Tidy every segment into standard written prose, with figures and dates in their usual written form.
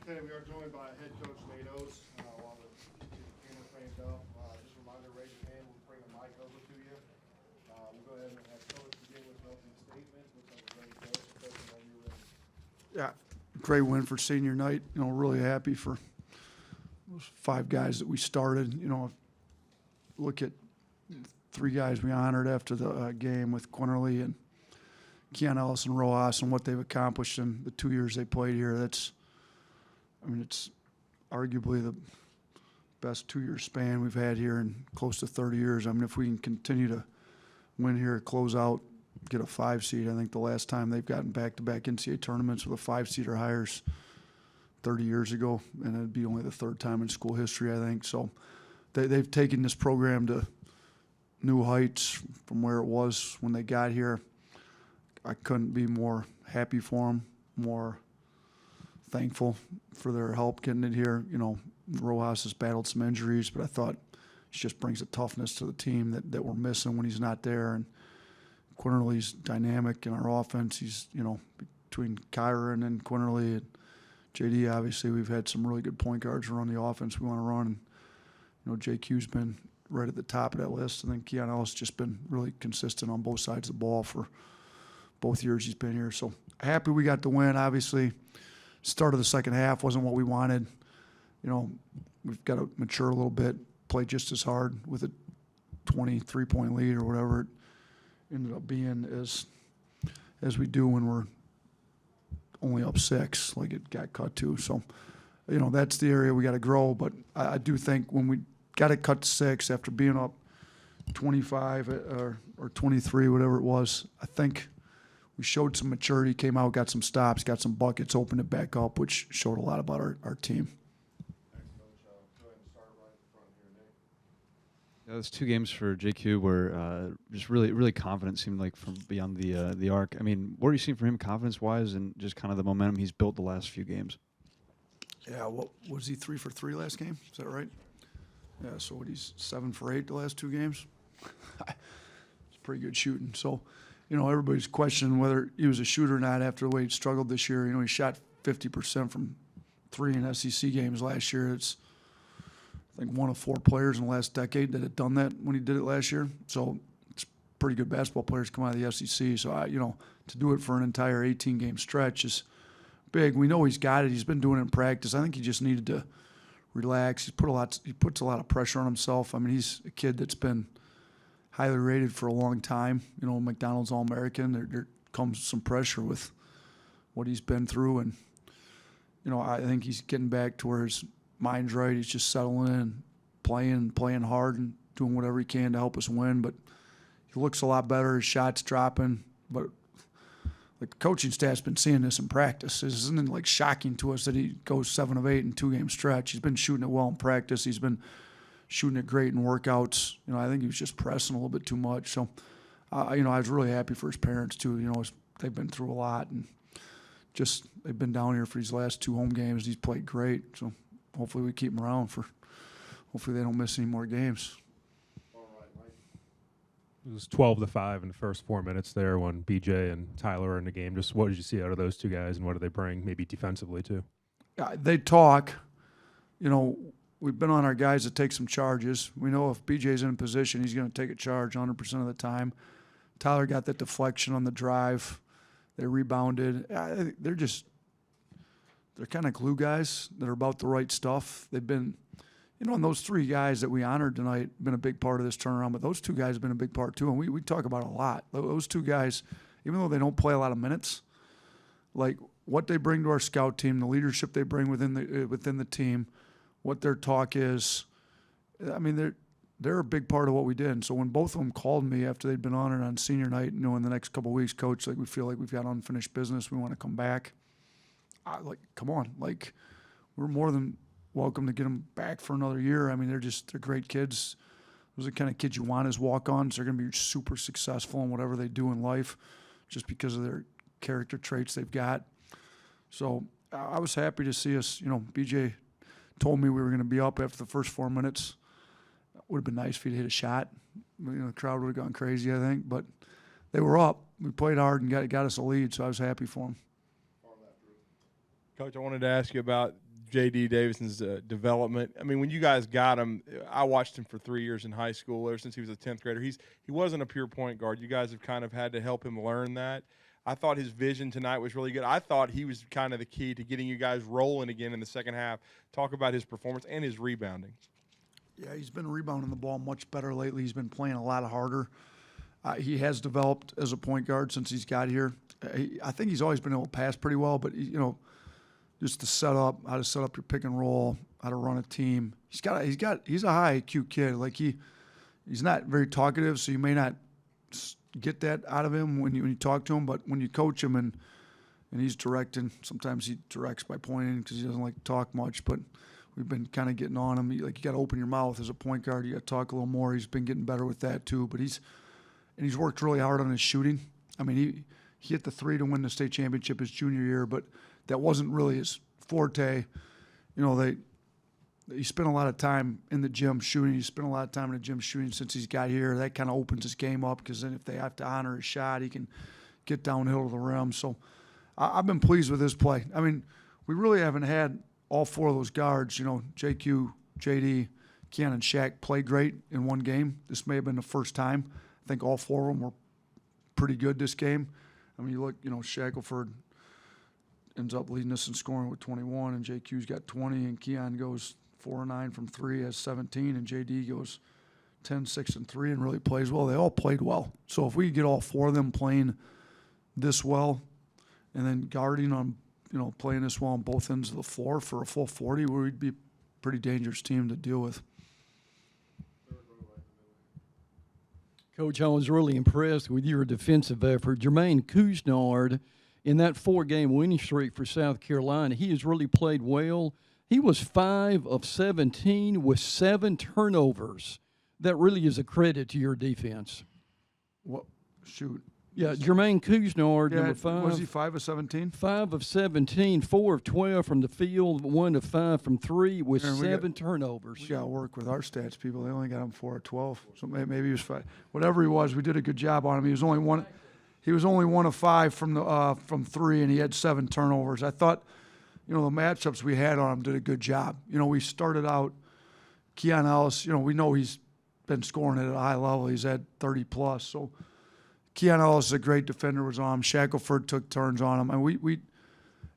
Today we are joined by head coach Nate Oats, along with the camera framed up. Just a reminder, raise your hand, we'll bring a mic over to you. We'll go ahead and have coach begin with an opening statement. Looks like we're ready to go, so coach, whenever you're ready. Yeah, great win for senior night. Really happy for those 5 guys that we started. Look at 3 guys we honored after the game with Quinterly and Keon Ellis and Rojas and what they've accomplished in the 2 years they played here. It's arguably the best 2-year span we've had here in close to 30 years. If we can continue to win here, close out, get a 5 seed. I think the last time they've gotten back-to-back NCAA tournaments with a 5 seed or higher is 30 years ago, and it'd be only the 3rd time in school history, I think. So they've taken this program to new heights from where it was when they got here. I couldn't be more happy for them, more thankful for their help getting it here. Rojas has battled some injuries, but I thought he just brings a toughness to the team that we're missing when he's not there. And Quinterly's dynamic in our offense. He's, between Kyron and Quinterly and JD, obviously we've had some really good point guards run the offense we want to run. And, JQ's been right at the top of that list. I think Keon Ellis just been really consistent on both sides of the ball for both years he's been here. So happy we got the win. Obviously, start of the second half wasn't what we wanted. We've got to mature a little bit, play just as hard with a 23-point lead or whatever it ended up being as we do when we're only up 6, like it got cut to. So, that's the area we got to grow. But I do think when we got it cut to 6 after being up 25 or 23, whatever it was, I think we showed some maturity, came out, got some stops, got some buckets, opened it back up, which showed a lot about our team. Thanks, coach. Go ahead and start right in front here, Nate. Yeah, those 2 games for JQ were just really, really confident. Seemed like from beyond the arc. What are you seeing from him, confidence-wise, and just kind of the momentum he's built the last few games? Yeah, what was he 3 for 3 last game? Is that right? Yeah, so he's 7 for 8 the last 2 games. It's pretty good shooting. So, everybody's questioning whether he was a shooter or not after the way he struggled this year. He shot 50% from 3 in SEC games last year. It's, I think, one of 4 players in the last decade that had done that when he did it last year. So it's pretty good basketball players come out of the SEC. So, to do it for an entire 18-game stretch is big. We know he's got it. He's been doing it in practice. I think he just needed to relax. He puts a lot of pressure on himself. He's a kid that's been highly rated for a long time. McDonald's All-American. There comes some pressure with what he's been through. And, I think he's getting back to where his mind's right. He's just settling in, playing hard and doing whatever he can to help us win. But he looks a lot better. His shot's dropping. But the coaching staff's been seeing this in practice. Isn't it shocking to us that he goes 7 of 8 in 2-game stretch? He's been shooting it well in practice. He's been shooting it great in workouts. I think he was just pressing a little bit too much. So, I was really happy for his parents too. They've been through a lot and just they've been down here for these last 2 home games. He's played great. So hopefully we keep him around hopefully they don't miss any more games. All right, Mike. It was 12-5 in the first 4 minutes there when BJ and Tyler are in the game. Just what did you see out of those 2 guys, and what do they bring, maybe defensively too? They talk. We've been on our guys to take some charges. We know if BJ's in position, he's going to take a charge 100% of the time. Tyler got that deflection on the drive. They rebounded. They're kind of glue guys that are about the right stuff. They've been, and those 3 guys that we honored tonight been a big part of this turnaround, but those 2 guys have been a big part too, and we talk about it a lot. Those 2 guys, even though they don't play a lot of minutes, like what they bring to our scout team, the leadership they bring within the team, what their talk is, they're a big part of what we did. And so when both of them called me after they'd been honored on senior night, in the next couple of weeks, coach, we feel like we've got unfinished business. We want to come back. Come on. We're more than welcome to get them back for another year. They're great kids. Those are the kind of kids you want as walk-ons. They're going to be super successful in whatever they do in life just because of their character traits they've got. So I was happy to see us, BJ told me we were going to be up after the first 4 minutes. It would have been nice if he'd hit a shot. The crowd would have gone crazy, I think. But they were up. We played hard and got us a lead, so I was happy for them. Coach, I wanted to ask you about J.D. Davison's development. I mean, when you guys got him, I watched him for 3 years in high school, ever since he was a 10th grader. He wasn't a pure point guard. You guys have kind of had to help him learn that. I thought his vision tonight was really good. I thought he was kind of the key to getting you guys rolling again in the second half. Talk about his performance and his rebounding. Yeah, he's been rebounding the ball much better lately. He's been playing a lot harder. He has developed as a point guard since he's got here. I think he's always been able to pass pretty well, but just to set up, how to set up your pick and roll, how to run a team. He's a high IQ kid. Like he's not very talkative, so you may not get that out of him when you talk to him. But when you coach him and he's directing, sometimes he directs by pointing because he doesn't like to talk much. But we've been kind of getting on him. You got to open your mouth as a point guard. You got to talk a little more. He's been getting better with that too. But he's worked really hard on his shooting. I mean, he hit the three to win the state championship his junior year, but that wasn't really his forte. He spent a lot of time in the gym shooting. He spent a lot of time in the gym shooting since he's got here. That kind of opens his game up because then if they have to honor his shot, he can get downhill to the rim. So I've been pleased with his play. I mean, we really haven't had all four of those guards, JQ, JD, Keon, and Shaq play great in one game. This may have been the first time. I think all four of them were pretty good this game. I mean, you look, Shackelford ends up leading us in scoring with 21, and JQ's got 20, and Keon goes 4-9 from 3, has 17, and JD goes 10, 6, and 3, and really plays well. They all played well. So if we could get all four of them playing this well, and then guarding on, playing this well on both ends of the floor for a full 40, we'd be a pretty dangerous team to deal with. Coach, I was really impressed with your defensive effort. Jermaine Couisnard, in that 4-game winning streak for South Carolina, he has really played well. He was 5 of 17 with 7 turnovers. That really is a credit to your defense. What? Shoot. Yeah, Jermaine Couisnard, number 5. Was he 5 of 17? 5 of 17, 4 of 12 from the field, 1 of 5 from 3 with Aaron, 7 turnovers. We got to work with our stats people. They only got him 4 of 12. So maybe he was 5. Whatever he was, we did a good job on him. He was only 1 of 5 from 3, and he had 7 turnovers. I thought, the matchups we had on him did a good job. We started out, Keon Ellis, we know he's been scoring at a high level. He's had 30+. So Keon Ellis is a great defender, was on him. Shackelford took turns on him. And we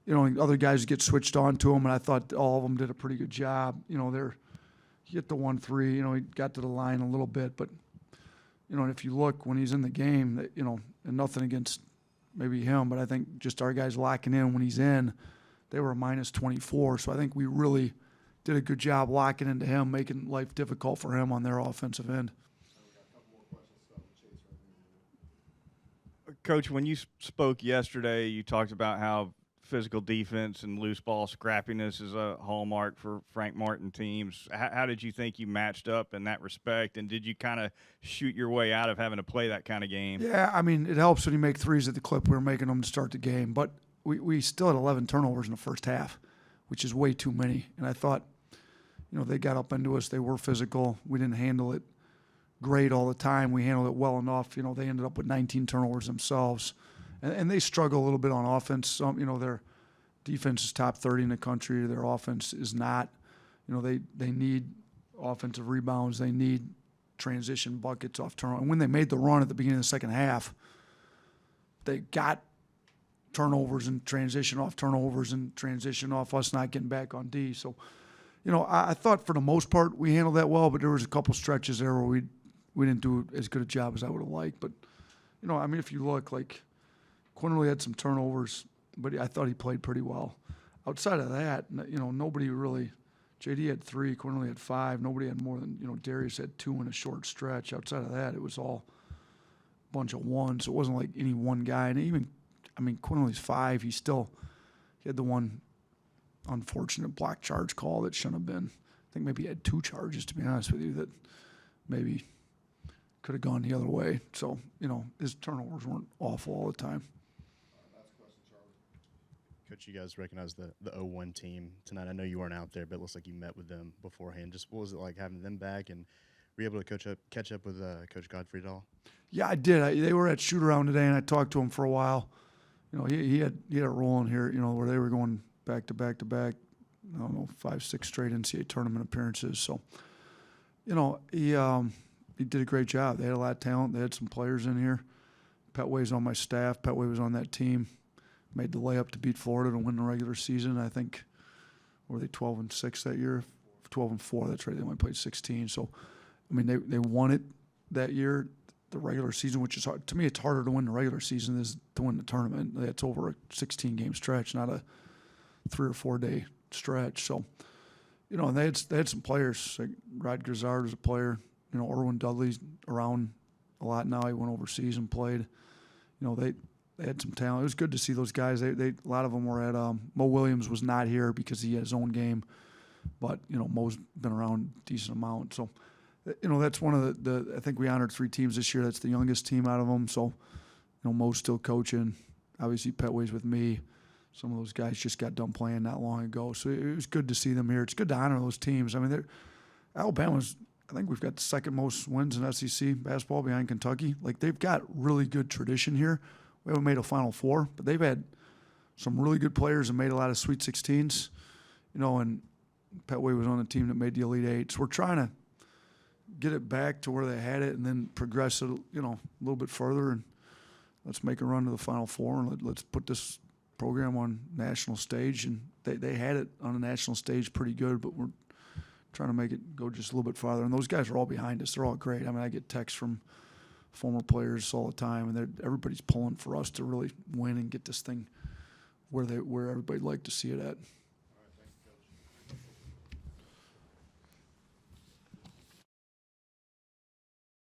other guys get switched on to him, and I thought all of them did a pretty good job. He hit the 1-3, he got to the line a little bit. But, and if you look when he's in the game, and nothing against maybe him, but I think just our guys locking in when he's in, they were a -24. So I think we really did a good job locking into him, making life difficult for him on their offensive end. Coach, when you spoke yesterday, you talked about how physical defense and loose ball scrappiness is a hallmark for Frank Martin teams. How did you think you matched up in that respect, and did you kind of shoot your way out of having to play that kind of game? Yeah, I mean, it helps when you make threes at the clip we were making them to start the game, but we still had 11 turnovers in the first half, which is way too many. And I thought, they got up into us. They were physical. We didn't handle it great all the time. We handled it well enough. They ended up with 19 turnovers themselves. And they struggle a little bit on offense. Their defense is top 30 in the country. Their offense is not. They need offensive rebounds. They need transition buckets off turnover. And when they made the run at the beginning of the second half, they got turnovers and transition off turnovers and transition off us not getting back on D. So, I thought for the most part we handled that well, but there was a couple stretches there where we didn't do as good a job as I would have liked. But, if you look, like Quinterly had some turnovers, but I thought he played pretty well. Outside of that, nobody really – JD had 3, Quinterly had 5. Nobody had more than, Darius had 2 in a short stretch. Outside of that, it was all a bunch of 1s. So it wasn't like any one guy. And even – Quinterly's 5. He had the one unfortunate block charge call that shouldn't have been. I think maybe he had 2 charges, to be honest with you, that maybe could have gone the other way. So, his turnovers weren't awful all the time. Coach, you guys recognize the 0-1 team tonight. I know you weren't out there, but it looks like you met with them beforehand. Just what was it like having them back, and were you able to catch up with Coach Godfrey at all? Yeah, I did. They were at shoot-around today, and I talked to him for a while. He had it rolling here, where they were going back to back to back I don't know, 5-6 straight NCAA tournament appearances. So, he did a great job. They had a lot of talent. They had some players in here. Petway's on my staff. Petway was on that team. Made the layup to beat Florida to win the regular season. I think, were they 12-6 that year? 12-4. That's right. They only played 16. So, I mean, they won it that year, the regular season, which is hard. To me, it's harder to win the regular season than to win the tournament. That's over a 16-game stretch, not a 3 or 4 day stretch. So, and they had some players. Like Rod Grizzard was a player. Erwin Dudley's around a lot now. He went overseas and played. They had some talent. It was good to see those guys. They a lot of them were at Mo Williams was not here because he had his own game, but Mo's been around a decent amount. So that's one of the I think we honored 3 teams this year. That's the youngest team out of them. So Mo's still coaching. Obviously Petway's with me. Some of those guys just got done playing not long ago. So it was good to see them here. It's good to honor those teams. I mean, Alabama's, I think we've got the second most wins in SEC basketball behind Kentucky. Like, they've got really good tradition here. We haven't made a Final Four, but they've had some really good players and made a lot of Sweet 16s. And Petway was on the team that made the Elite Eights. We're trying to get it back to where they had it and then progress it, a little bit further. And let's make a run to the Final Four and let's put this program on national stage. And they had it on a national stage pretty good, but we're trying to make it go just a little bit farther. And those guys are all behind us. They're all great. I mean, I get texts from former players all the time, and everybody's pulling for us to really win and get this thing where everybody'd like to see it at.